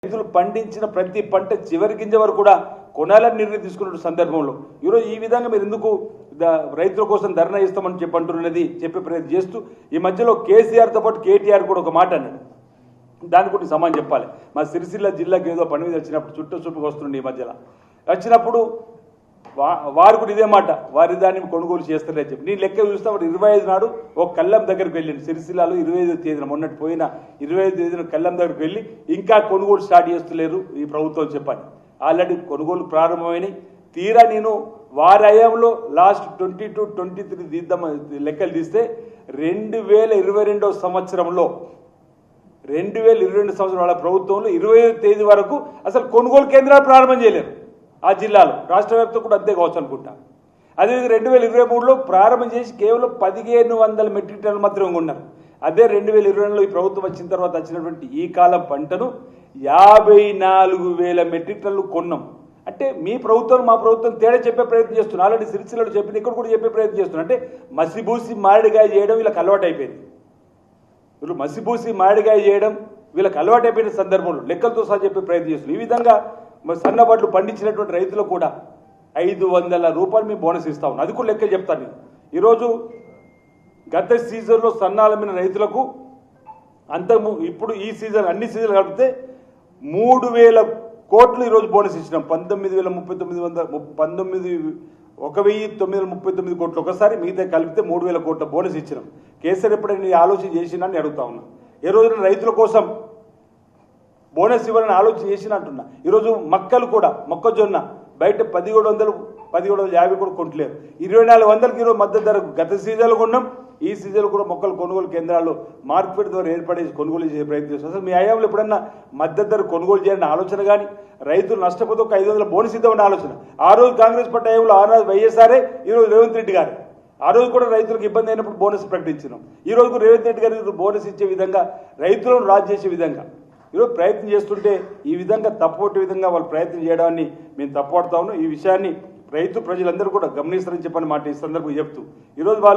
రైతులు పండించిన ప్రతి పంట చివరి గింజ వరకు కూడా కొనాలని నిర్ణయం తీసుకున్న సందర్భంలో ఈరోజు ఈ విధంగా మీరు ఎందుకు రైతుల కోసం ధర్నా ఇస్తామని చెప్పంటున్నది చెప్పే ప్రయత్నం చేస్తూ ఈ మధ్యలో కేసీఆర్తో పాటు కేటీఆర్ కూడా ఒక మాట అన్నాడు. దానికి కూడా సమానం చెప్పాలి. మా సిరిసిల్ల జిల్లాకి ఏదో పని మీద వచ్చినప్పుడు చుట్టూ వస్తుండే ఈ మధ్యలో వచ్చినప్పుడు వారు కూడా ఇదే మాట, వారి దాన్ని కొనుగోలు చేస్తారని చెప్పి నేను లెక్క చూస్తే వాడు 25 నాడు ఒక కళ్ళం దగ్గరికి వెళ్ళింది. సిరిసిల్లాలో 25వ తేదీన మొన్నటి పోయిన 25వ తేదీన కళ్ళం దగ్గరికి వెళ్ళి ఇంకా కొనుగోలు స్టార్ట్ చేస్తలేరు ఈ ప్రభుత్వం చెప్పని. ఆల్రెడీ కొనుగోలు ప్రారంభమైనాయి. తీరా నేను వారి హయాంలో లాస్ట్ 22-23 తీద్దాం లెక్కలు తీస్తే 2022 సంవత్సరంలో 2022 సంవత్సరం వాళ్ళ ప్రభుత్వంలో 25వ తేదీ వరకు అసలు కొనుగోలు కేంద్రాలు ప్రారంభం చేయలేరు ఆ జిల్లాలో. రాష్ట్ర వ్యాప్తంగా కూడా అంతే కావచ్చు అనుకుంటా. అదేవిధంగా 2023లో ప్రారంభం చేసి కేవలం 1500 మెట్రిక్ టన్నులు మాత్రమే ఉన్నారు. అదే 2022లో ఈ ప్రభుత్వం వచ్చిన తర్వాత వచ్చినటువంటి ఈ కాలం పంటను 54,000 మెట్రిక్ టన్నులు కొన్నాం. అంటే మీ ప్రభుత్వం మా ప్రభుత్వం తేడా చెప్పే ప్రయత్నం చేస్తున్నాం. ఆల్రెడీ సిరిసిల్లలో చెప్పింది, ఇక్కడ కూడా చెప్పే ప్రయత్నం చేస్తున్నాం. అంటే మసిబూసి మామిడికాయ చేయడం వీళ్ళకి అలవాటు అయిపోయింది. వీళ్ళు మసిబూసి మామిడికాయ చేయడం వీళ్ళకి అలవాటు అయిపోయిన సందర్భంలో లెక్కలతో సహా చెప్పే ప్రయత్నం చేస్తున్నాం. ఈ విధంగా సన్నబడ్లు పండించినటువంటి రైతులకు కూడా 500 రూపాయలు మేము బోనస్ ఇస్తా ఉన్నాం. అది కూడా లెక్క చెప్తాను నేను. ఈరోజు గత సీజన్లో సన్నాలమైన రైతులకు ఇప్పుడు ఈ సీజన్ అన్ని సీజన్లు కలిపితే 3,000 కోట్లు ఈరోజు బోనస్ ఇచ్చినాం. 1,939 కోట్లు ఒకసారి, మిగతా కలిపితే 3,000 కోట్ల బోనస్ ఇచ్చినాం. కేసీఆర్ ఎప్పుడైనా ఆలోచన చేసినా అని అడుగుతా ఉన్నా. ఏ రోజున రైతుల కోసం బోనస్ ఇవ్వాలని ఆలోచన చేసిన అంటున్నా. ఈరోజు మక్కలు కూడా మొక్కజొన్న బయట 1,750 కూడా కొంటలేరు. 2,400కి ఈరోజు మద్దతు ధరకు గత సీజన్లో కొన్నాం. ఈ సీజన్లో కూడా మొక్కలు కొనుగోలు కేంద్రాల్లో మార్కెట్ ద్వారా ఏర్పడేసి కొనుగోలు చేసే ప్రయత్నం చేస్తాం. అసలు మీ హయాంలో ఎప్పుడన్నా మద్దతు ధర కొనుగోలు చేయాలని ఆలోచన కానీ, రైతులు నష్టపోతే ఒక 500 బోనస్ ఇద్దామని ఆలోచన. ఆ రోజు కాంగ్రెస్ పార్టీ హయాంలో ఆనాడు వైఎస్ఆర్ఏ, ఈరోజు రేవంత్ రెడ్డి గారు. ఆ రోజు కూడా రైతులకు ఇబ్బంది అయినప్పుడు బోనస్ ప్రకటించినాం. ఈ రోజు రేవంత్ రెడ్డి గారు బోనస్ ఇచ్చే విధంగా, రైతులను రాజు చేసే విధంగా ఈరోజు ప్రయత్నం చేస్తుంటే ఈ విధంగా తప్పొట్టే విధంగా వాళ్ళు ప్రయత్నం చేయడాన్ని మేము తప్పడుతా ఉన్నాం. ఈ విషయాన్ని రైతు ప్రజలందరూ కూడా గమనిస్తారని చెప్పని మాట ఈ సందర్భంగా చెప్తూ ఈరోజు